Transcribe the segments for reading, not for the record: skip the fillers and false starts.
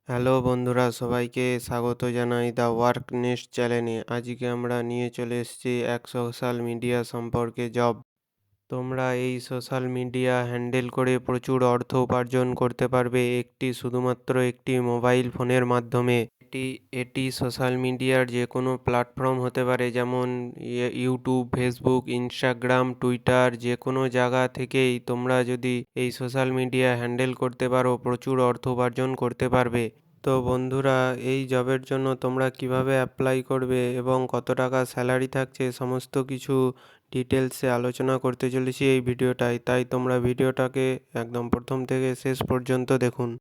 Hello বন্ধুরা, সবাইকে স্বাগত জানাই দ্য ওয়ার্ক নেস্ট চ্যানেলে। আজকে আমরা নিয়ে চলে এসেছি এক সোশ্যাল মিডিয়া সম্পর্কে জব। তোমরা এই সোশ্যাল মিডিয়া হ্যান্ডেল করে প্রচুর অর্থ উপার্জন করতে পারবে শুধুমাত্র একটি মোবাইল ফোনের মাধ্যমে। এটি সোশ্যাল মিডিয়ার যে কোনো প্ল্যাটফর্ম হতে পারে, যেমন ইউটিউব, ফেসবুক, ইনস্টাগ্রাম, টুইটার। যে কোনো জায়গা থেকেই তোমরা যদি এই সোশ্যাল মিডিয়া হ্যান্ডেল করতে পারো, প্রচুর অর্থ উপার্জন করতে পারবে। তো বন্ধুরা, এই জবের জন্য তোমরা কিভাবে অ্যাপ্লাই করবে এবং কত টাকা স্যালারি থাকছে, সমস্ত কিছু ডিটেলসে আলোচনা করতে চলেছি এই ভিডিওটায়। তাই তোমরা ভিডিওটাকে একদম প্রথম থেকে শেষ পর্যন্ত দেখুন।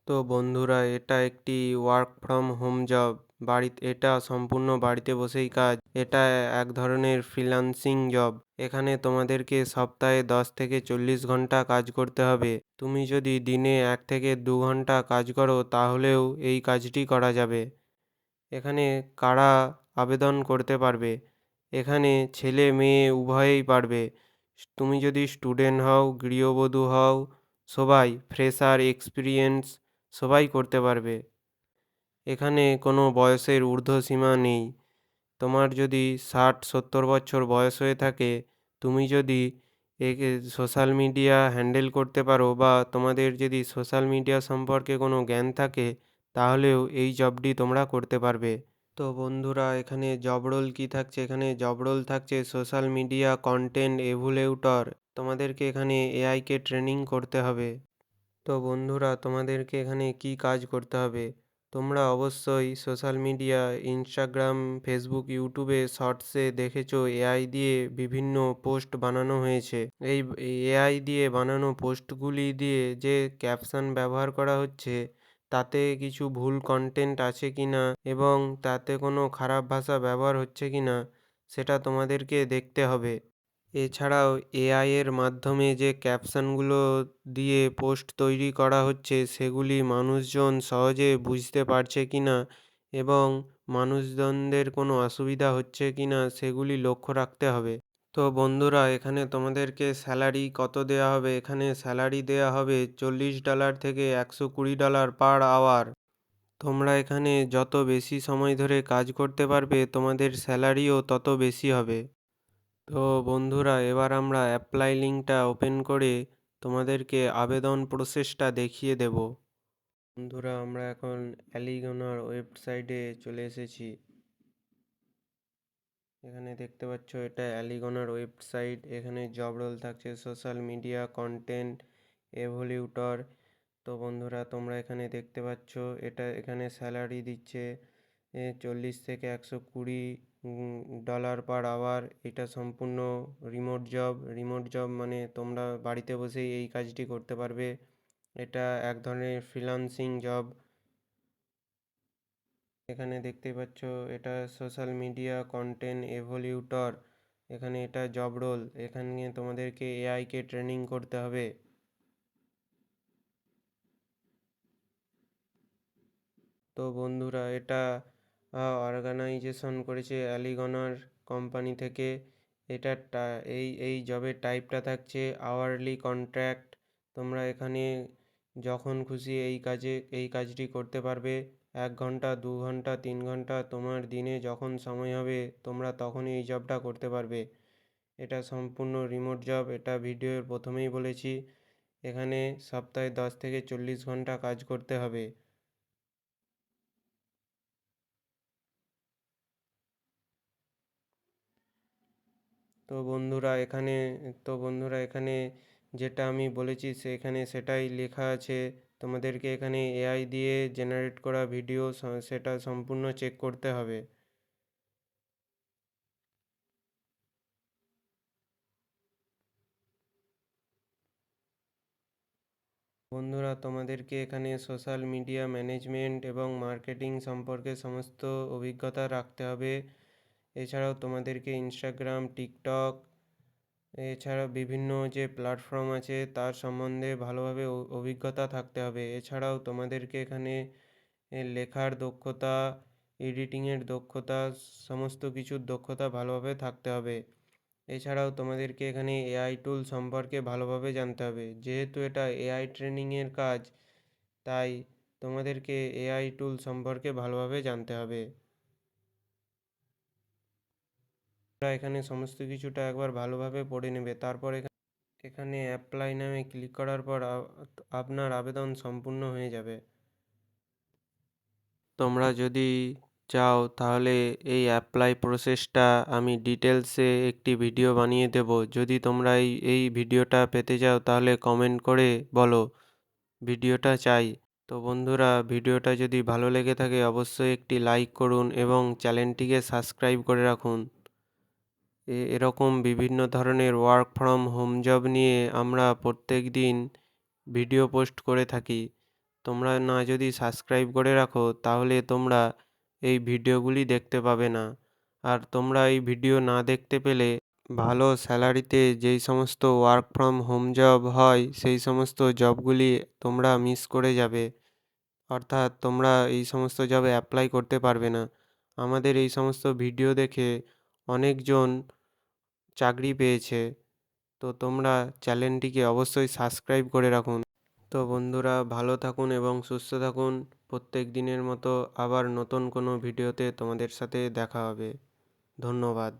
তো বন্ধুরা, এটা একটি ওয়ার্ক ফ্রম হোম জব। এটা সম্পূর্ণ বাড়িতে বসেই কাজ। এটা এক ধরনের ফ্রিল্যান্সিং জব। এখানে তোমাদেরকে সপ্তাহে 10 থেকে 40 ঘন্টা কাজ করতে হবে। তুমি যদি দিনে 1 থেকে 2 ঘন্টা কাজ করো, তাহলেও এই কাজটি করা যাবে। এখানে কারা আবেদন করতে পারবে? এখানে ছেলে মেয়ে উভয়েই পারবে। তুমি যদি স্টুডেন্ট হও, গৃহবধূ হও, সবাই, ফ্রেশার, এক্সপিরিয়েন্স, সবাই করতে পারবে। এখানে কোনো বয়সের ঊর্ধ্বসীমা নেই। তোমার যদি 60-70 বছর বয়স হয়ে থাকে, তুমি যদি একে সোশ্যাল মিডিয়া হ্যান্ডেল করতে পারো, বা তোমাদের যদি সোশ্যাল মিডিয়া সম্পর্কে কোনো জ্ঞান থাকে, তাহলেও এই জবটি তোমরা করতে পারবে। তো বন্ধুরা, এখানে জব রোল কী থাকছে? এখানে জব রোল থাকছে সোশ্যাল মিডিয়া কন্টেন্ট এভ্যালুয়েটর। তোমাদেরকে এখানে এআইকে ট্রেনিং করতে হবে। তো বন্ধুরা, তোমাদেরকে এখানে কি কাজ করতে হবে? তোমরা অবশ্যই সোশ্যাল মিডিয়া, ইনস্টাগ্রাম, ফেসবুক, ইউটিউবে শর্টসে দেখেছো এআই দিয়ে বিভিন্ন পোস্ট বানানো হয়েছে। এই এআই দিয়ে বানানো পোস্টগুলি দিয়ে যে ক্যাপশন ব্যবহার করা হচ্ছে, তাতে কিছু ভুল কন্টেন্ট আছে কি না এবং তাতে কোনো খারাপ ভাষা ব্যবহার হচ্ছে কি না, সেটা তোমাদেরকে দেখতে হবে। এছাড়াও এআই এর মাধ্যমে যে ক্যাপশনগুলো দিয়ে পোস্ট তৈরি করা হচ্ছে, সেগুলি মানুষজন সহজে বুঝতে পারছে কি না এবং মানুষজনদের কোনো অসুবিধা হচ্ছে কি না, সেগুলি লক্ষ্য রাখতে হবে। তো বন্ধুরা, এখানে তোমাদেরকে স্যালারি কত দেওয়া হবে? এখানে স্যালারি দেওয়া হবে $40 থেকে $120 পার আওয়ার। তোমরা এখানে যত বেশি সময় ধরে কাজ করতে পারবে, তোমাদের স্যালারিও তত বেশি হবে। তো বন্ধুরা, এবার আমরা অ্যাপ্লাই লিঙ্কটা ওপেন করে তোমাদেরকে আবেদন প্রসেসটা দেখিয়ে দেব। বন্ধুরা, আমরা এখন অ্যালিগনার ওয়েবসাইটে চলে এসেছি। এখানে দেখতে পাচ্ছ, এটা অ্যালিগনার ওয়েবসাইট। এখানে জব রোল থাকছে সোশ্যাল মিডিয়া কন্টেন্ট এভ্যালুয়েটর। তো বন্ধুরা, তোমরা এখানে দেখতে পাচ্ছ, এখানে স্যালারি দিচ্ছে 40 থেকে $120 পার আওয়ার। এটা সম্পূর্ণ রিমোট জব। রিমোট জব মানে তোমরা বাড়িতে বসেই এই কাজটি করতে পারবে। এটা এক ধরনের ফ্রিল্যান্সিং জব। এখানে দেখতে পাচ্ছ, এটা সোশ্যাল মিডিয়া কন্টেন্ট এভ্যালুয়েটর। এখানে এটা জব রোল। এখানে তোমাদেরকে এআইকে ট্রেনিং করতে হবে। তো বন্ধুরা, এটা অর্গানাইজেশন করেছে অ্যালিগনার কোম্পানি থেকে। এই জবের টাইপটা থাকছে আওয়ারলি কন্ট্রাক্ট। তোমরা এখানে যখন খুশি এই কাজটি করতে পারবে। 1 ঘন্টা, 2 ঘন্টা, 3 ঘন্টা, তোমার দিনে যখন সময় হবে, তোমরা তখনই এই জবটা করতে পারবে। এটা সম্পূর্ণ রিমোট জব। এটা ভিডিওর প্রথমেই বলেছি। এখানে সপ্তাহে 10 থেকে 40 ঘন্টা কাজ করতে হবে। তো বন্ধুরা এখানে যেটা আমি বলেছি, সেটাই লেখা আছে। তোমাদেরকে এখানে এআই দিয়ে জেনারেট করা ভিডিও সেটা সম্পূর্ণ চেক করতে হবে। বন্ধুরা, তোমাদেরকে এখানে সোশ্যাল মিডিয়া ম্যানেজমেন্ট এবং মার্কেটিং সম্পর্কে সমস্ত অভিজ্ঞতা রাখতে হবে। এছাড়াও তোমাদেরকে ইনস্টাগ্রাম, টিকটক, এছাড়া বিভিন্ন যে প্ল্যাটফর্ম আছে তার সম্বন্ধে ভালোভাবে অভিজ্ঞতা থাকতে হবে। এছাড়াও তোমাদেরকে এখানে লেখার দক্ষতা, এডিটিংয়ের দক্ষতা, সমস্ত কিছুর দক্ষতা ভালোভাবে থাকতে হবে। এছাড়াও তোমাদেরকে এখানে এআই টুল সম্পর্কে ভালোভাবে জানতে হবে। যেহেতু এটা এআই ট্রেনিংয়ের কাজ, তাই তোমাদেরকে এআই টুল সম্পর্কে ভালোভাবে জানতে হবে। তোমরা এখানে সমস্ত কিছুটা একবার ভালোভাবে পড়ে নেবে। তারপর এখানে অ্যাপ্লাই নামে ক্লিক করার পর আপনার আবেদন সম্পূর্ণ হয়ে যাবে। তোমরা যদি চাও তাহলে এই অ্যাপ্লাই প্রসেসটা আমি ডিটেলসে একটি ভিডিও বানিয়ে দেব। যদি তোমরা এই ভিডিওটা পেতে চাও তাহলে কমেন্ট করে বলো ভিডিওটা চাই। তো বন্ধুরা, ভিডিওটা যদি ভালো লেগে থাকে অবশ্যই একটি লাইক করুন এবং চ্যানেলটিকে সাবস্ক্রাইব করে রাখুন। এরকম বিভিন্ন ধরনের ওয়ার্ক ফ্রম হোম জব নিয়ে আমরা প্রত্যেক দিন ভিডিও পোস্ট করে থাকি। তোমরা না যদি সাবস্ক্রাইব করে রাখো তাহলে তোমরা এই ভিডিওগুলি দেখতে পাবে না। আর তোমরা এই ভিডিও না দেখতে পেলে ভালো স্যালারিতে যেই সমস্ত ওয়ার্ক ফ্রম হোম জব হয় সেই সমস্ত জবগুলি তোমরা মিস করে যাবে। অর্থাৎ তোমরা এই সমস্ত জবে অ্যাপ্লাই করতে পারবে না। আমাদের এই সমস্ত ভিডিও দেখে অনেকজন চাকরি পেয়েছে। তো তোমরা চ্যানেলটিকে অবশ্যই সাবস্ক্রাইব করে রাখুন। তো বন্ধুরা, ভালো থাকুন এবং সুস্থ থাকুন। প্রত্যেক দিনের মতো আবার নতুন কোনো ভিডিওতে তোমাদের সাথে দেখা হবে। ধন্যবাদ।